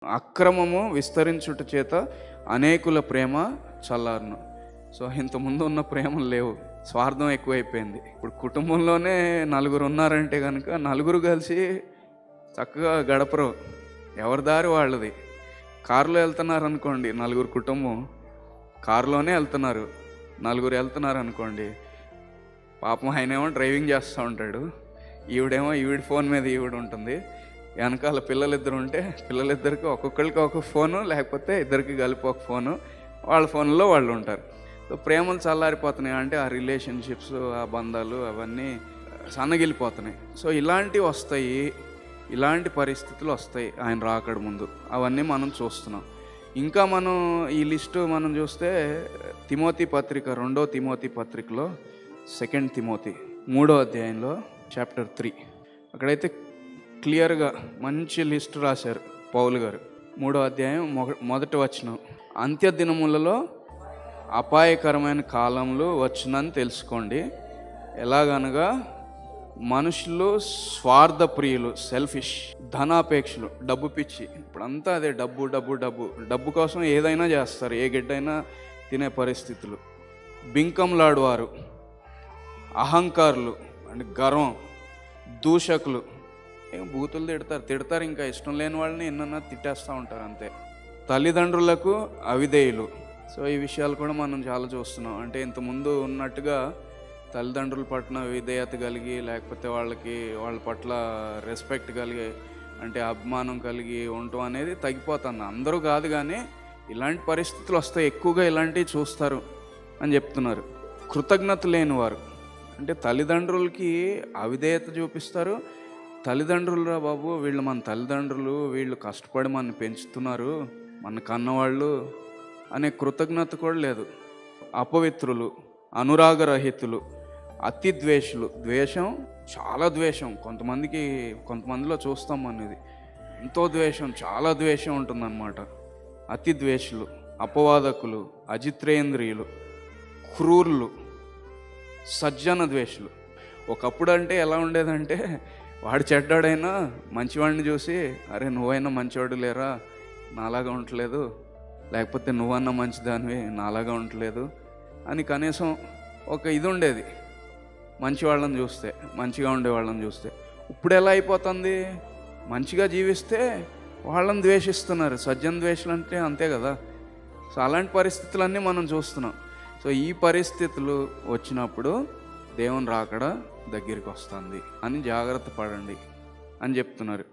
అక్రమము విస్తరించుట చేత అనేకుల ప్రేమ చల్లారును. సో ఇంతకుముందు ఉన్న ప్రేమలు లేవు, స్వార్థం ఎక్కువైపోయింది. ఇప్పుడు కుటుంబంలోనే నలుగురు ఉన్నారంటే కనుక నలుగురు కలిసి చక్కగా గడపరు, ఎవరి దారి వాళ్ళది. కారులో వెళ్తున్నారు అనుకోండి, నలుగురు కుటుంబం కారులోనే వెళ్తున్నారు, నలుగురు వెళ్తున్నారు అనుకోండి, పాపం ఆయనేమో డ్రైవింగ్ చేస్తూ ఉంటాడు, ఈవిడేమో ఈవిడ ఫోన్ మీద ఈవిడ ఉంటుంది, వెనకాల పిల్లలిద్దరు ఉంటే పిల్లలిద్దరికి ఒక్కొక్కరికి ఒక ఫోను, లేకపోతే ఇద్దరికి కలిపి ఒక ఫోను, వాళ్ళ ఫోన్లో వాళ్ళు ఉంటారు. సో ప్రేమలు చల్లారిపోతున్నాయి, అంటే ఆ రిలేషన్షిప్స్, ఆ బంధాలు అవన్నీ సన్నగిలిపోతున్నాయి. సో ఇలాంటివి వస్తాయి, ఇలాంటి పరిస్థితులు వస్తాయి ఆయన రాకడ ముందు. అవన్నీ మనం చూస్తున్నాం. ఇంకా మనం ఈ లిస్టు మనం చూస్తే తిమోతి పత్రిక, 2వ తిమోతి పత్రికలో 2 తిమోతి 3వ అధ్యాయంలో చాప్టర్ 3 అక్కడైతే క్లియర్గా మంచి లిస్ట్ రాశారు పౌలు గారు. 3వ అధ్యాయం 1వ వచనం, అంత్యదినములలో అపాయకరమైన కాలంలో వచ్చునని తెలుసుకోండి. ఎలాగనగా మనుషులు స్వార్థ ప్రియులు, సెల్ఫిష్, ధనాపేక్షలు, డబ్బు పిచ్చి. ఇప్పుడంతా అదే, డబ్బు డబ్బు డబ్బు డబ్బు కోసం ఏదైనా చేస్తారు, ఏ గిడ్డైనా తినే పరిస్థితులు. బింకంలాడువారు, అహంకారులు అంటే గర్వం, దూషకులు, ఏం బూతులు తిడతారు, ఇంకా ఇష్టం లేని వాళ్ళని ఎన్నన్నా తిట్టేస్తూ ఉంటారు అంతే. తల్లిదండ్రులకు అవిధేయులు. సో ఈ విషయాలు కూడా మనం చాలా చూస్తున్నాం. అంటే ఇంతకుముందు ఉన్నట్టుగా తల్లిదండ్రుల పట్ల విధేయత కలిగి, లేకపోతే వాళ్ళ పట్ల రెస్పెక్ట్ కలిగి, అంటే అభిమానం కలిగి ఉండటం అనేది తగ్గిపోతుంది. అందరూ కాదు, కానీ ఇలాంటి పరిస్థితులు వస్తాయి, ఎక్కువగా ఇలాంటివి చూస్తారు అని చెప్తున్నారు. కృతజ్ఞత లేనివారు, అంటే తల్లిదండ్రులకి అవిధేయత చూపిస్తారు. తల్లిదండ్రులురా బాబు, వీళ్ళు మన తల్లిదండ్రులు, వీళ్ళు కష్టపడి మన పెంచుతున్నారు, మన కన్నవాళ్ళు అనే కృతజ్ఞత కూడా లేదు. అపవిత్రులు, అనురాగరహితులు, అతి ద్వేషులు. ద్వేషం, చాలా ద్వేషం. కొంతమందిలో చూస్తాం అనేది, ఎంతో ద్వేషం, చాలా ద్వేషం ఉంటుందన్నమాట. అతి ద్వేషులు, అపవాదకులు, అజిత్రేంద్రియులు, క్రూరులు, సజ్జన ద్వేషులు. ఒకప్పుడు అంటే ఎలా ఉండేదంటే, వాడు చెడ్డాడైనా మంచివాడిని చూసి, అరే నువ్వైనా మంచివాడు లేరా, నాలాగా ఉండట్లేదు, లేకపోతే నువ్వన్నా మంచిదానివి, నాలాగా ఉండట్లేదు అని కనీసం ఒక ఇది ఉండేది మంచివాళ్ళని చూస్తే, మంచిగా ఉండేవాళ్ళని చూస్తే. ఇప్పుడు ఎలా అయిపోతుంది, మంచిగా జీవిస్తే వాళ్ళని ద్వేషిస్తున్నారు. సజ్జన ద్వేషులు అంటే అంతే కదా. సో అలాంటి పరిస్థితులన్నీ మనం చూస్తున్నాం. సో ఈ పరిస్థితులు వచ్చినప్పుడు దేవుని రాకడ దగ్గరికి వస్తుంది అని జాగ్రత్త పడండి అని చెప్తున్నారు.